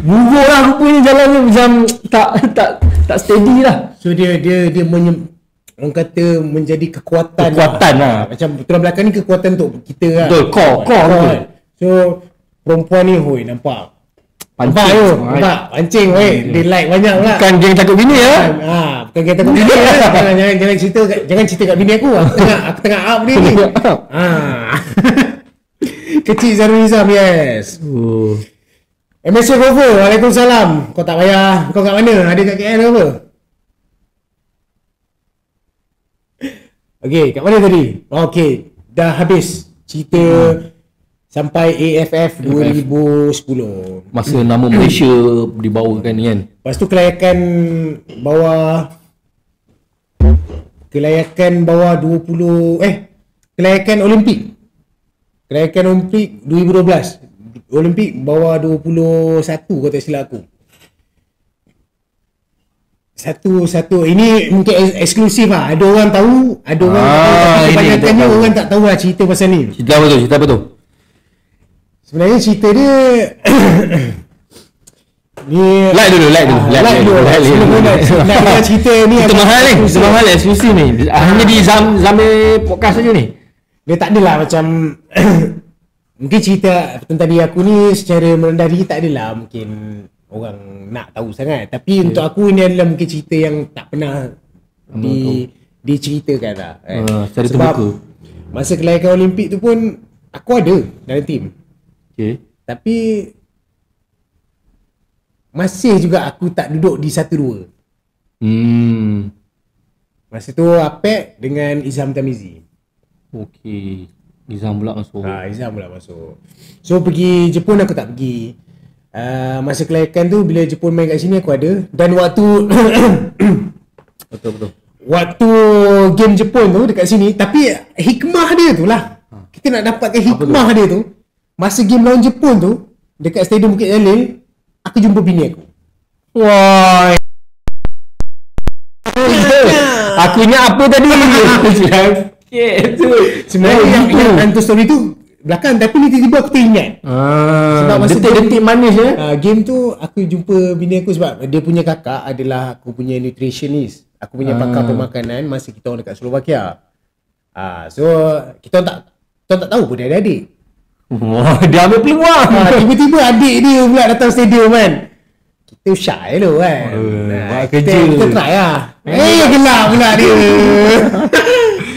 bubur lah rupanya jalan ni macam tak steady lah. So dia orang kata menjadi kekuatan lah. Macam tulang belakang ni kekuatan untuk kita lah. Betul, core. So perempuan ni nampak pancing dia like banyak pula. Bukan geng takut bini ya. Bukan geng takut bini ya. Jangan cerita kat bini aku. Aku tengah up ni. Kecil Zarul Nizam, yes. MSC Gover, Waalaikumsalam. Kau tak payah, kau kat mana? Ada kat KL ke apa? Okay, kat mana tadi? Okay, dah habis cerita sampai AFF 2010. Masa nama Malaysia dibawakan ni kan. Lepas tu kelayakan bawah 20 kelayakan Olimpik. Kelayakan Olimpik 2012. Olimpik bawah 21 kalau tak silap aku. Satu ini mungkin eksklusif lah. Ada orang tahu, ada orang tahu, tapi kebanyakannya orang tak tahu lah cerita pasal ni. Cerita apa tu? Sebenarnya cerita dia ni like dulu. Nak cerita ni kita mahal eksklusif ni. Hanya di Zamir podcast saja ni. Dia tak adalah macam mungkin cerita tentang diri aku ni secara merendah diri tak adalah mungkin orang nak tahu sangat. Tapi untuk aku ni adalah mungkin cerita yang tak pernah diceritakan lah. Secara sebab terbuka. Masa kelayakan Olimpik tu pun aku ada dalam tim. Tapi masih juga aku tak duduk di 1-2. Masa tu Apek dengan Izam Tamizi. Izam pula masuk. Izam pula masuk. So pergi Jepun aku tak pergi. Masa kelayakan tu bila Jepun main kat sini aku ada. Dan waktu Betul. Waktu game Jepun tu dekat sini, tapi hikmah dia tu lah. Kita nak dapatkan hikmah dia tu. Masa game lawan Jepun tu dekat Stadium Bukit Jalil, aku jumpa bini aku. Wah. Aku ingat apa tadi? Sebenarnya yang hantu story tu belakang, tapi ni tiba-tiba aku teringat. Sebab masa detik-detik manis ya. Game tu aku jumpa bini aku sebab dia punya kakak adalah aku punya nutritionist. Aku punya pakar pemakanan masa kita orang dekat Slovakia. So kita tak tahu pun dia ada adik. Dia ambil peluang. Tiba-tiba adik dia pula datang stadium kan. Kita shy dulu kan. Buat kerja. Kita try lah. Gelap pula dia.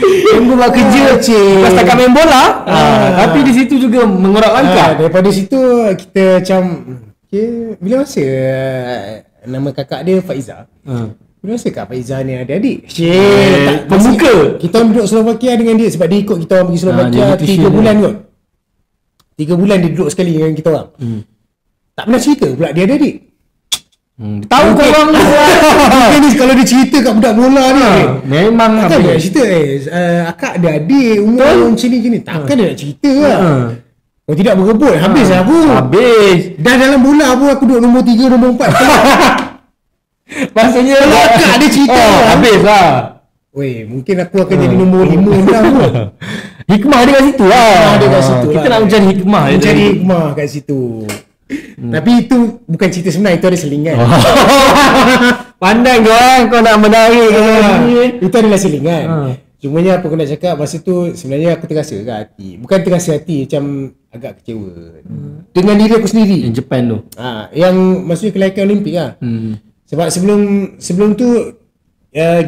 Yang buat kerja bukan setakat main bola. Tapi di situ juga mengorak langkah. Daripada situ kita macam bila masa nama kakak dia Faiza. Bila masa Kak Faiza ni ada adik. Pembuka. Kita orang duduk Slovakia dengan dia sebab dia ikut kita orang pergi Slovakia dia 3 bulan kot. 3 bulan dia duduk sekali dengan kita orang. Tak pernah cerita pula dia ada adik. Tahu kau orang Mungkin ni kalau dia cerita kat budak bola ni memang takkan dia nak cerita akak ada adik umur macam ni. Takkan dia nak cerita lah. Kalau tidak berebut habis lah aku. Habis. Dah dalam bola pun aku duduk nombor 3 nombor 4. Maksudnya akak dia cerita habis lah. Weh, mungkin aku akan jadi nombor 5 dah pun. Hikmah dia kat situ lah. Dia kat situ Kita lah. nak mencari hikmah. Mencari hikmah kat situ. Tapi itu bukan cerita sebenar, itu ada selingan. Pandai kau nak menarik. Itu adalah selingan. Cumanya apa aku nak cakap, masa tu sebenarnya aku terasa kat hati. Bukan terasa hati, macam agak kecewa dengan diri aku sendiri. Yang Japan tu. Yang maksudnya kelayakan Olimpik lah. Sebab sebelum tu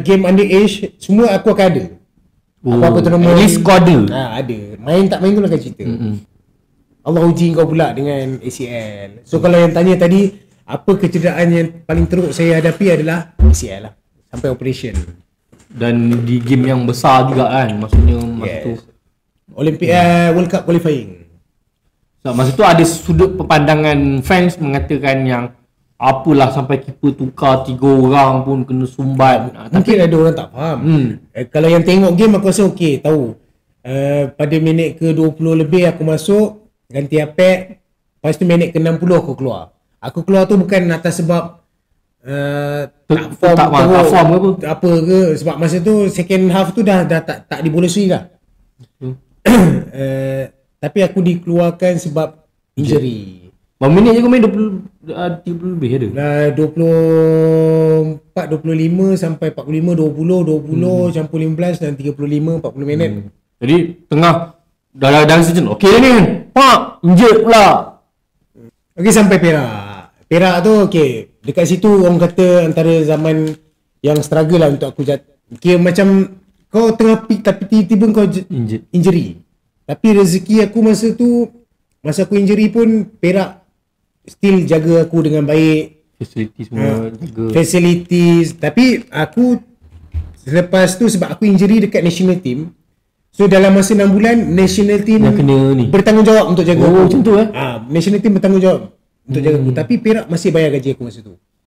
game underage semua aku akan ada. Apa-apa tournament At least kau ada. ada. Main tak main tu lah akan cerita. Allah uji kau pula dengan ACL. So kalau yang tanya tadi, apa kecederaan yang paling teruk saya hadapi adalah ACL lah. Sampai operation. Dan di game yang besar juga kan. Maksudnya masa tu Olympic World Cup qualifying. so, masa tu ada sudut perpandangan fans mengatakan yang apalah sampai keeper tukar 3 orang pun kena sumbat. Mungkin ada orang tak faham. Kalau yang tengok game aku rasa okey, tahu. Pada minit ke 20 lebih aku masuk, ganti apek. Lepas tu minit ke 60 aku keluar. Aku keluar tu bukan atas sebab tak form ke apa ke, sebab masa tu second half tu dah tak dibolosui lah. Tapi aku dikeluarkan sebab injury. Berapa minit je kau main 30 lebih ada? 24, 25 sampai 45, 20 campur 15 dan 35, 40 minit. Jadi tengah dalam season okey ni kan. Pak, injured pula. Okey sampai Perak. Perak tu okey. Dekat situ orang kata antara zaman yang struggle lah untuk aku kira macam kau tengah peak tapi tiba-tiba kau injury. Tapi rezeki aku masa tu, masa aku injury pun Perak still jaga aku dengan baik. Facilities semua jaga. Facilities. Tapi aku selepas tu sebab aku injury dekat national team. So dalam masa 6 bulan national team yang kena ni bertanggungjawab untuk jaga aku. Macam tu national team bertanggungjawab untuk jaga aku. Tapi Perak masih bayar gaji aku masa tu.